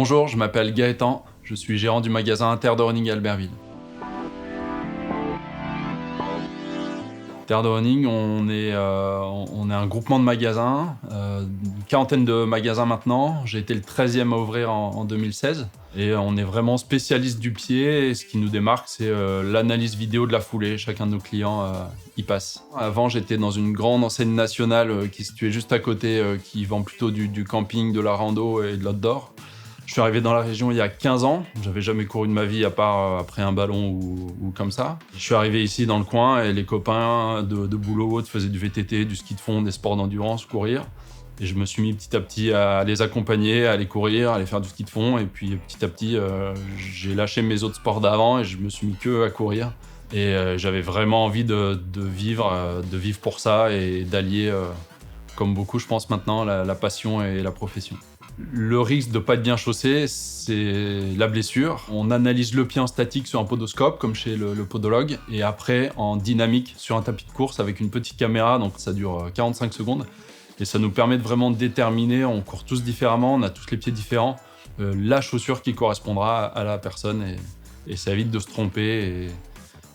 Bonjour, je m'appelle Gaëtan, je suis gérant du magasin Terre de Running à Albertville. Terre de Running, on est un groupement de magasins, une quarantaine de magasins maintenant. J'ai été le 13e à ouvrir en 2016. Et on est vraiment spécialiste du pied. Et ce qui nous démarque, c'est l'analyse vidéo de la foulée. Chacun de nos clients y passe. Avant, j'étais dans une grande enseigne nationale qui est située juste à côté, qui vend plutôt du camping, de la rando et de l'outdoor. Je suis arrivé dans la région il y a 15 ans. J'avais jamais couru de ma vie à part après un ballon ou comme ça. Je suis arrivé ici dans le coin et les copains de boulot ou autre faisaient du VTT, du ski de fond, des sports d'endurance, courir. Et je me suis mis petit à petit à les accompagner, à aller courir, à aller faire du ski de fond. Et puis petit à petit, j'ai lâché mes autres sports d'avant et je me suis mis que à courir. Et j'avais vraiment envie de vivre pour ça et d'allier, comme beaucoup je pense maintenant, la passion et la profession. Le risque de ne pas être bien chaussé, c'est la blessure. On analyse le pied en statique sur un podoscope, comme chez le podologue, et après en dynamique sur un tapis de course avec une petite caméra, donc ça dure 45 secondes. Et ça nous permet de vraiment déterminer, on court tous différemment, on a tous les pieds différents, la chaussure qui correspondra à la personne, et ça évite de se tromper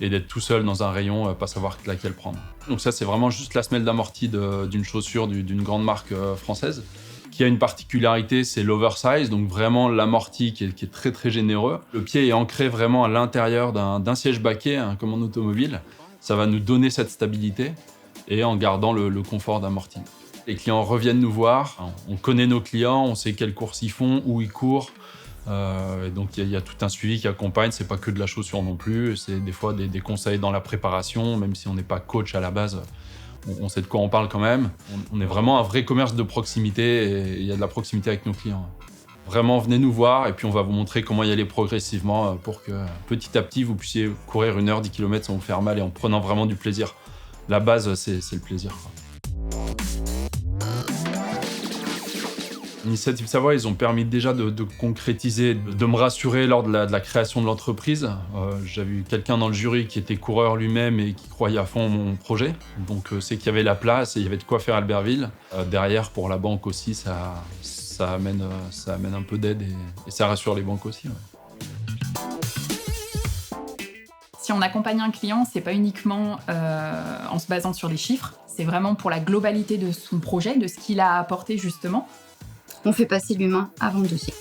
et d'être tout seul dans un rayon, pas savoir laquelle prendre. Donc ça, c'est vraiment juste la semelle d'amorti d'une chaussure d'une grande marque française, qui a une particularité, c'est l'oversize, donc vraiment l'amorti qui est très très généreux. Le pied est ancré vraiment à l'intérieur d'un siège baquet, hein, comme en automobile. Ça va nous donner cette stabilité et en gardant le confort d'amorti. Les clients reviennent nous voir, on connaît nos clients, on sait quelles courses ils font, où ils courent. Et donc il y a tout un suivi qui accompagne, c'est pas que de la chaussure non plus, c'est des fois des conseils dans la préparation, même si on n'est pas coach à la base. On sait de quoi on parle quand même. On est vraiment un vrai commerce de proximité et il y a de la proximité avec nos clients. Vraiment, venez nous voir et puis on va vous montrer comment y aller progressivement pour que petit à petit vous puissiez courir 1 heure, 10 km sans vous faire mal et en prenant vraiment du plaisir. La base, c'est le plaisir, quoi. Initiative Savoie, ils ont permis déjà de concrétiser, de me rassurer lors de la création de l'entreprise. J'avais eu quelqu'un dans le jury qui était coureur lui-même et qui croyait à fond mon projet. Donc c'est qu'il y avait la place et il y avait de quoi faire à Albertville. Derrière, pour la banque aussi, ça amène un peu d'aide et ça rassure les banques aussi. Ouais. Si on accompagne un client, c'est pas uniquement en se basant sur les chiffres, c'est vraiment pour la globalité de son projet, de ce qu'il a apporté justement. On fait passer l'humain avant le dossier.